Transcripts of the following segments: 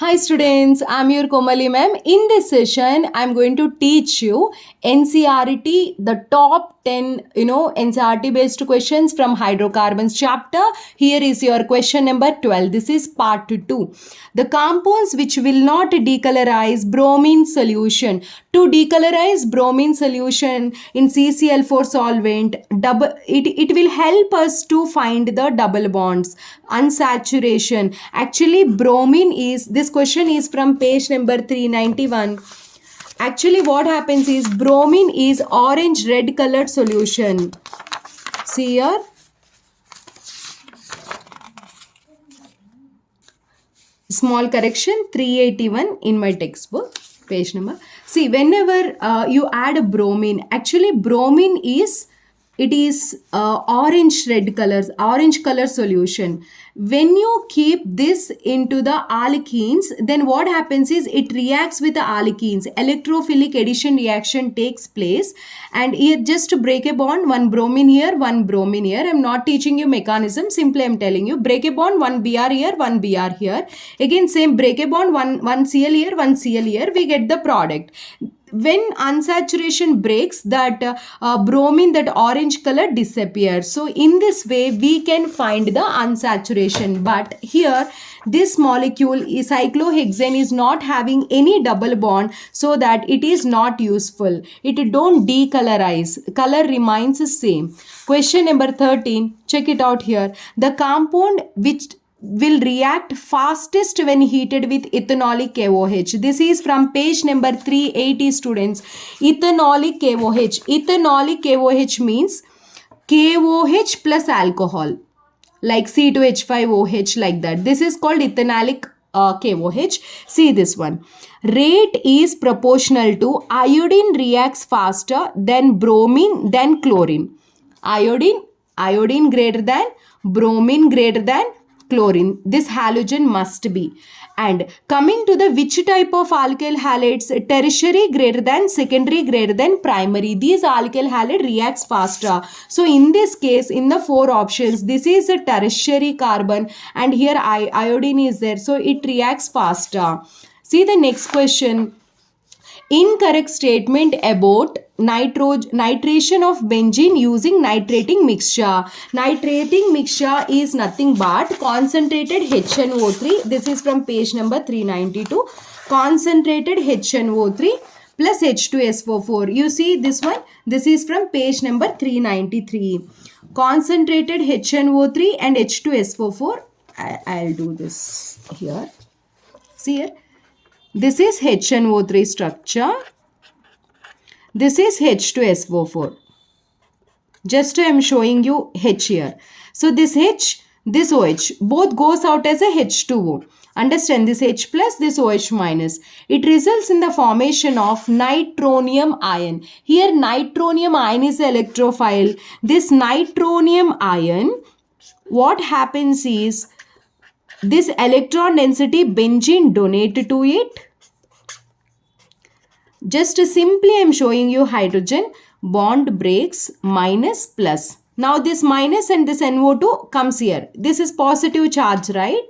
Hi students, I'm your Komali ma'am. In this session, I'm going to teach you NCRT, the top 10, NCRT based questions from hydrocarbons chapter. Here is your question number 12. This is part 2. The compounds which will not decolorize bromine solution. To decolorize bromine solution in CCl4 solvent, it will help us to find the double bonds, unsaturation. Actually, bromine is, this question is from page number 391. Actually, what happens is bromine is orange red colored solution. See here. Small correction, 381 in my textbook, page number. See, whenever you add a bromine, actually bromine is, it is orange red colors, orange color solution. When you keep this into the alkenes, then what happens is it reacts with the alkenes. Electrophilic addition reaction takes place, and here just to break a bond, one bromine here, one bromine here. I'm not teaching you mechanism, simply I'm telling you break a bond, one Br here, one Br here. Again same break a bond, one Cl here, one Cl here, we get the product. When unsaturation breaks, that bromine, that orange color disappears. So in this way we can find the unsaturation. But here this molecule is cyclohexane is not having any double bond, so that it is not useful. It don't decolorize, color remains the same. Question number 13, check it out here. The compound which will react fastest when heated with ethanolic KOH. This is from page number 380 students. Ethanolic KOH. Ethanolic KOH means KOH plus alcohol, like C2H5OH, like that. This is called ethanolic KOH. See this one. Rate is proportional to iodine reacts faster than bromine than chlorine. Iodine greater than, bromine greater than chlorine. This halogen must be. And coming to the which type of alkyl halides, tertiary greater than, secondary greater than primary. These alkyl halide reacts faster. So in this case, in the four options, this is a tertiary carbon, and here iodine is there, so it reacts faster. See the next question. Incorrect statement about nitration of benzene using nitrating mixture. Nitrating mixture is nothing but concentrated HNO3. This is from page number 392. Concentrated HNO3 plus H2SO4. You see this one? This is from page number 393. Concentrated HNO3 and H2SO4. I'll do this here. See here. This is HNO3 structure. This is H2SO4. Just I am showing you H here. So this H, this OH, both goes out as a H2O. Understand, this H plus, this OH minus. It results in the formation of nitronium ion. Here nitronium ion is the electrophile. This nitronium ion, what happens is, this electron density benzene donate to it. Just simply I am showing you hydrogen bond breaks minus plus. Now this minus and this NO2 comes here. This is positive charge, right?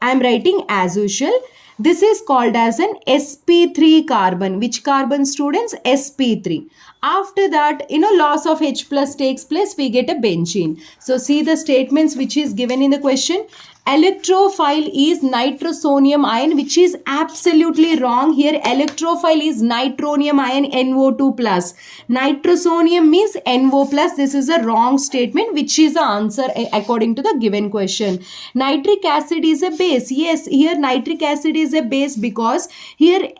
I am writing as usual. This is called as an sp3 carbon. Which carbon, students? sp3. After that, loss of H plus takes place, we get a benzene. So see the statements which is given in the question. Electrophile is nitrosonium ion, which is absolutely wrong. Here electrophile is nitronium ion NO2 plus. Nitrosonium means NO plus. This is a wrong statement, which is the answer according to the given question. Nitric acid is a base. Yes, here nitric acid is a base because here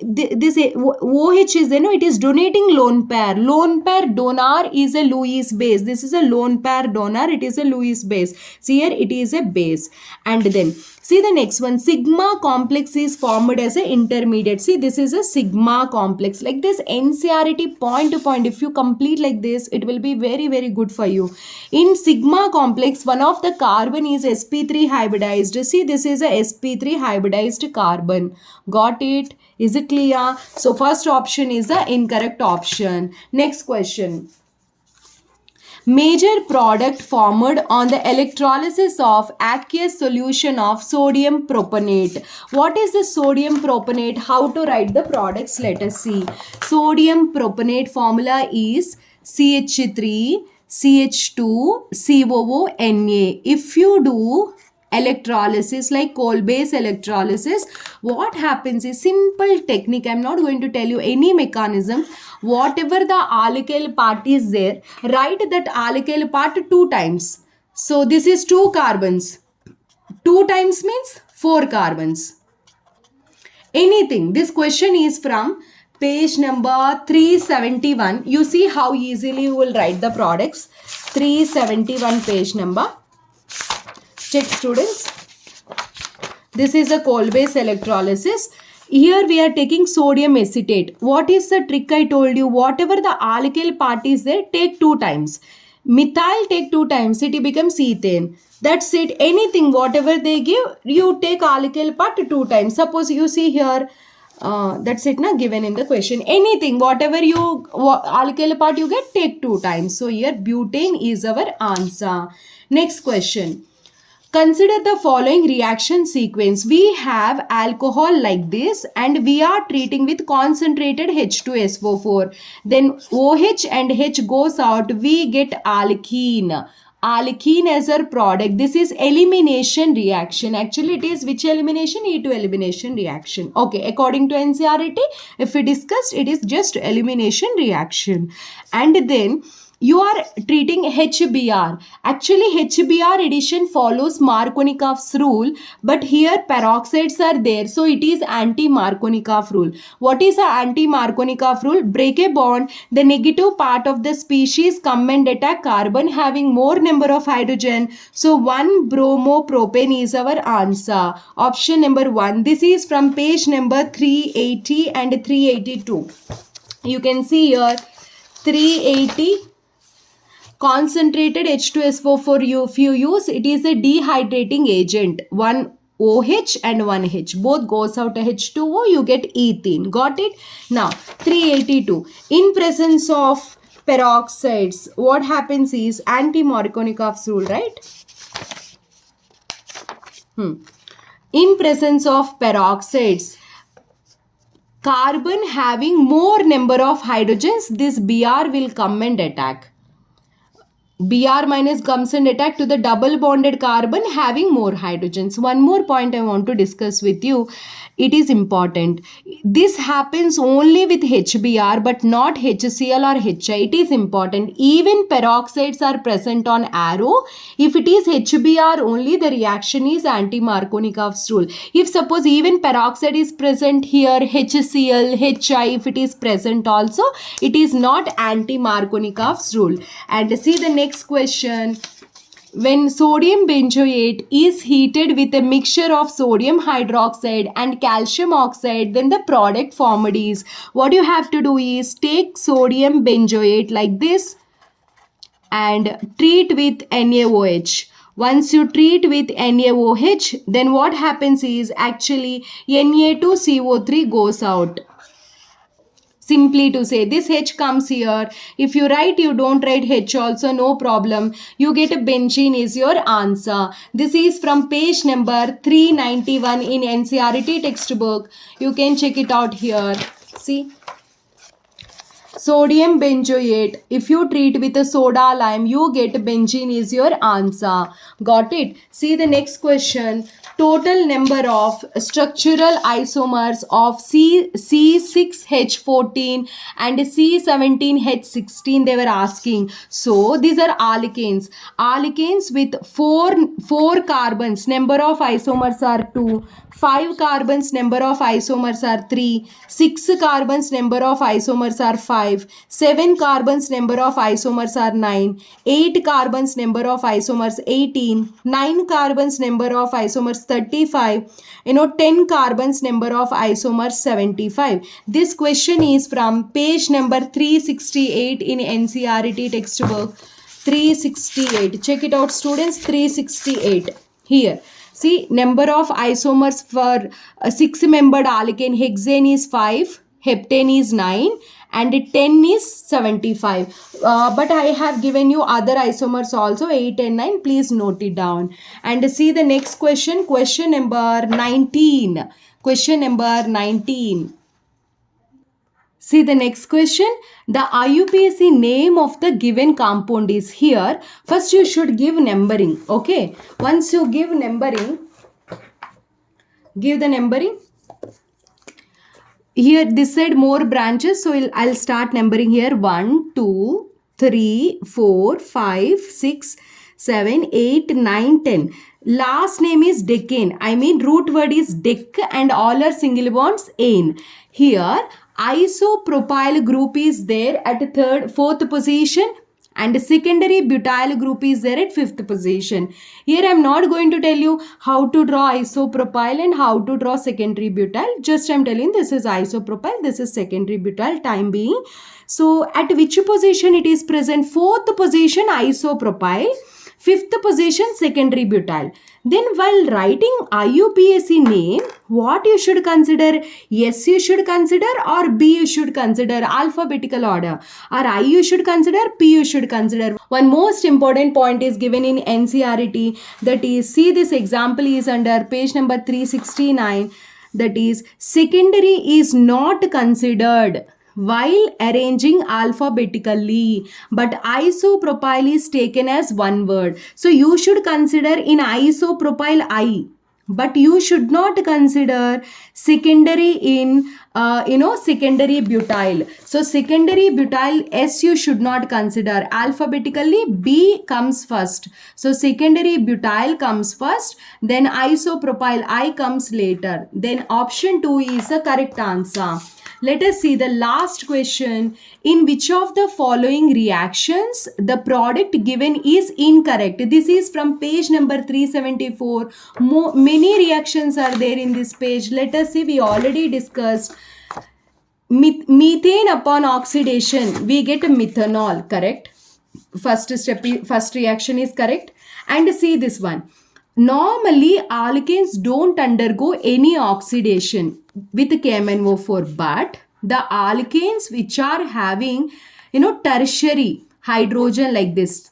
this OH is, it is donating lone pair. Lone pair donor is a Lewis base. This is a lone pair donor. It is a Lewis base. See here, it is a base. And then see the next one. Sigma complex is formed as an intermediate. See, this is a sigma complex. Like this NCRT point to point, if you complete like this, it will be very, very good for you. In sigma complex, one of the carbon is sp3 hybridized. See, this is a sp3 hybridized carbon. Got it? Is it clear? So first option is the incorrect option. Next question. Major product formed on the electrolysis of aqueous solution of sodium propanate. What is the sodium propanate? How to write the products? Let us see. Sodium propanate formula is CH3 CH2 COO Na. If you do electrolysis like coal base electrolysis, what happens is simple technique. I'm not going to tell you any mechanism. Whatever the alkyl part is there, write that alkyl part 2 times. So this is 2 carbons. 2 times means 4 carbons. Anything. This question is from page number 371. You see how easily you will write the products. 371 page number. Check, students. This is a coal-based electrolysis. Here we are taking sodium acetate. What is the trick I told you? Whatever the alkyl part is there, take 2 times. Methyl take 2 times. It becomes ethane. That's it. Anything, whatever they give, you take alkyl part 2 times. Suppose you see here, that's it, given in the question. Anything, whatever alkyl part you get, take 2 times. So here butane is our answer. Next question. Consider the following reaction sequence. We have alcohol like this and we are treating with concentrated H2SO4. Then OH and H goes out. We get alkene. Alkene as our product. This is elimination reaction. Actually, it is which elimination? E2 elimination reaction. Okay, according to NCERT, if we discussed, it is just elimination reaction. And then you are treating HBr. Actually, HBr addition follows Markovnikov's rule, but here peroxides are there, so it is anti-Markovnikov rule. What is the anti-Markovnikov rule? Break a bond, the negative part of the species come and attack carbon having more number of hydrogen. So 1 bromopropane is our answer. Option number 1. This is from page number 380 and 382. You can see here 380. Concentrated H2SO4 if you use, it is a dehydrating agent. 1 OH and 1 H. Both goes out H2O, you get ethene. Got it? Now, 382. In presence of peroxides, what happens is anti-Markovnikov's rule, right? In presence of peroxides, carbon having more number of hydrogens, this Br will come and attack. Br minus comes and attack to the double bonded carbon having more hydrogens. One more point I want to discuss with you. It is important. This happens only with HBr but not HCl or HI. It is important. Even peroxides are present on arrow. If it is HBr only, the reaction is anti-Markovnikov's rule. If suppose even peroxide is present here, HCl, HI, if it is present also, it is not anti-Markovnikov's rule. And see the next question. When sodium benzoate is heated with a mixture of sodium hydroxide and calcium oxide, then the product formed is, what you have to do is take sodium benzoate like this and treat with NaOH. Once you treat with NaOH, then what happens is actually Na2CO3 goes out. Simply to say, this H comes here. If you write, you don't write H also, no problem. You get a benzene is your answer. This is from page number 391 in NCERT textbook. You can check it out here. See. Sodium benzoate. If you treat with a soda lime, you get benzene is your answer. Got it? See the next question. Total number of structural isomers of C6H14 and C17H16 they were asking. So these are alkanes. Alkanes with 4 carbons. Number of isomers are 2. 5 carbons, number of isomers are 3. 6 carbons, number of isomers are 5. 7 carbons, number of isomers are 9. 8 carbons, number of isomers 18. 9 carbons, number of isomers 35. 10 carbons, number of isomers 75. This question is from page number 368 in NCERT textbook. 368. Check it out, students. 368. Here. See, number of isomers for a 6-membered alkane hexane is 5. heptane is 9, and 10 is 75. But I have given you other isomers also, 8 and 9. Please note it down. And see the next question, question number 19. Question number 19. See the next question. The IUPAC name of the given compound is here. First you should give numbering. Okay. Once you give numbering, give the numbering. Here this side more branches, so I'll start numbering here. 1, 2, 3, 4, 5, 6, 7, 8, 9, 10. Last name is decane. I mean root word is dec and all are single bonds ane. Here isopropyl group is there at fourth position, and secondary butyl group is there at 5th position. Here I am not going to tell you how to draw isopropyl and how to draw secondary butyl. Just I am telling this is isopropyl, this is secondary butyl, time being. So at which position it is present? 4th position isopropyl, 5th position secondary butyl. Then while writing IUPAC name, what you should consider? S you should consider, or B you should consider, alphabetical order, or I you should consider, P you should consider. One most important point is given in NCERT, that is, see this example is under page number 369, that is secondary is not considered while arranging alphabetically, but isopropyl is taken as one word. So you should consider in isopropyl I, but you should not consider secondary in secondary butyl. So secondary butyl S you should not consider. Alphabetically B comes first. So secondary butyl comes first, then isopropyl I comes later. Then option 2 is the correct answer. Let us see the last question. In which of the following reactions the product given is incorrect? This is from page number 374. Many reactions are there in this page. Let us see. We already discussed methane upon oxidation. We get a methanol, correct? First reaction is correct. And see this one. Normally, alkanes don't undergo any oxidation with KMnO4, but the alkanes which are having, tertiary hydrogen like this,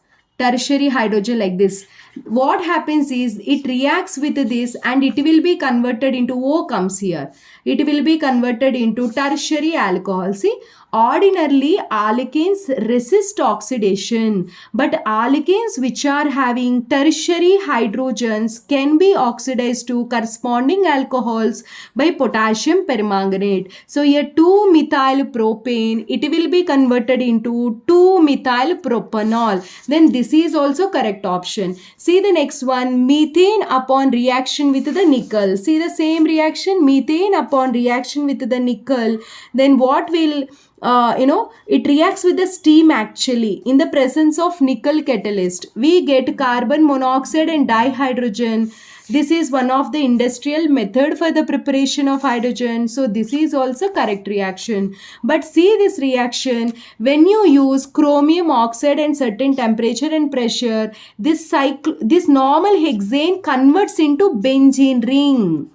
what happens is it reacts with this and it will be converted into O comes here. It will be converted into tertiary alcohol. See, ordinarily alkanes resist oxidation, but alkanes which are having tertiary hydrogens can be oxidized to corresponding alcohols by potassium permanganate. So here 2-methyl propane, it will be converted into 2-methyl propanol. Then this is also correct option. See the next one, methane upon reaction with the nickel. See the same reaction, methane upon reaction with the nickel. Then what will it reacts with the steam actually. In the presence of nickel catalyst, we get carbon monoxide and dihydrogen. This is one of the industrial method for the preparation of hydrogen. So this is also correct reaction. But see this reaction, when you use chromium oxide and certain temperature and pressure, this normal hexane converts into benzene ring.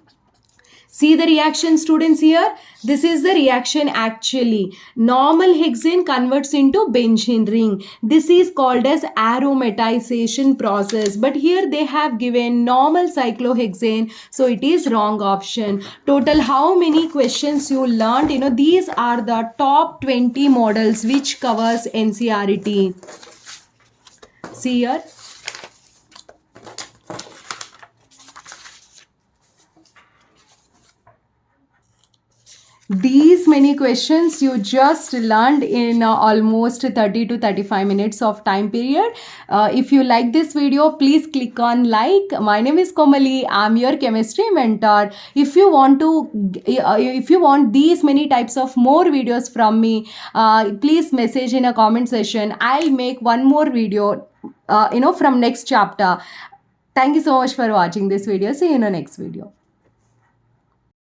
See the reaction, students, here. This is the reaction actually. Normal hexane converts into benzene ring. This is called as aromatization process. But here they have given normal cyclohexane. So it is wrong option. Total how many questions you learned? These are the top 20 models which covers NCERT. See here. These many questions you just learned in almost 30 to 35 minutes of time period. If you like this video, please click on like. My name is Komali. I'm your chemistry mentor. If you want these many types of more videos from me, please message in a comment section. I'll make one more video, from next chapter. Thank you so much for watching this video. See you in the next video.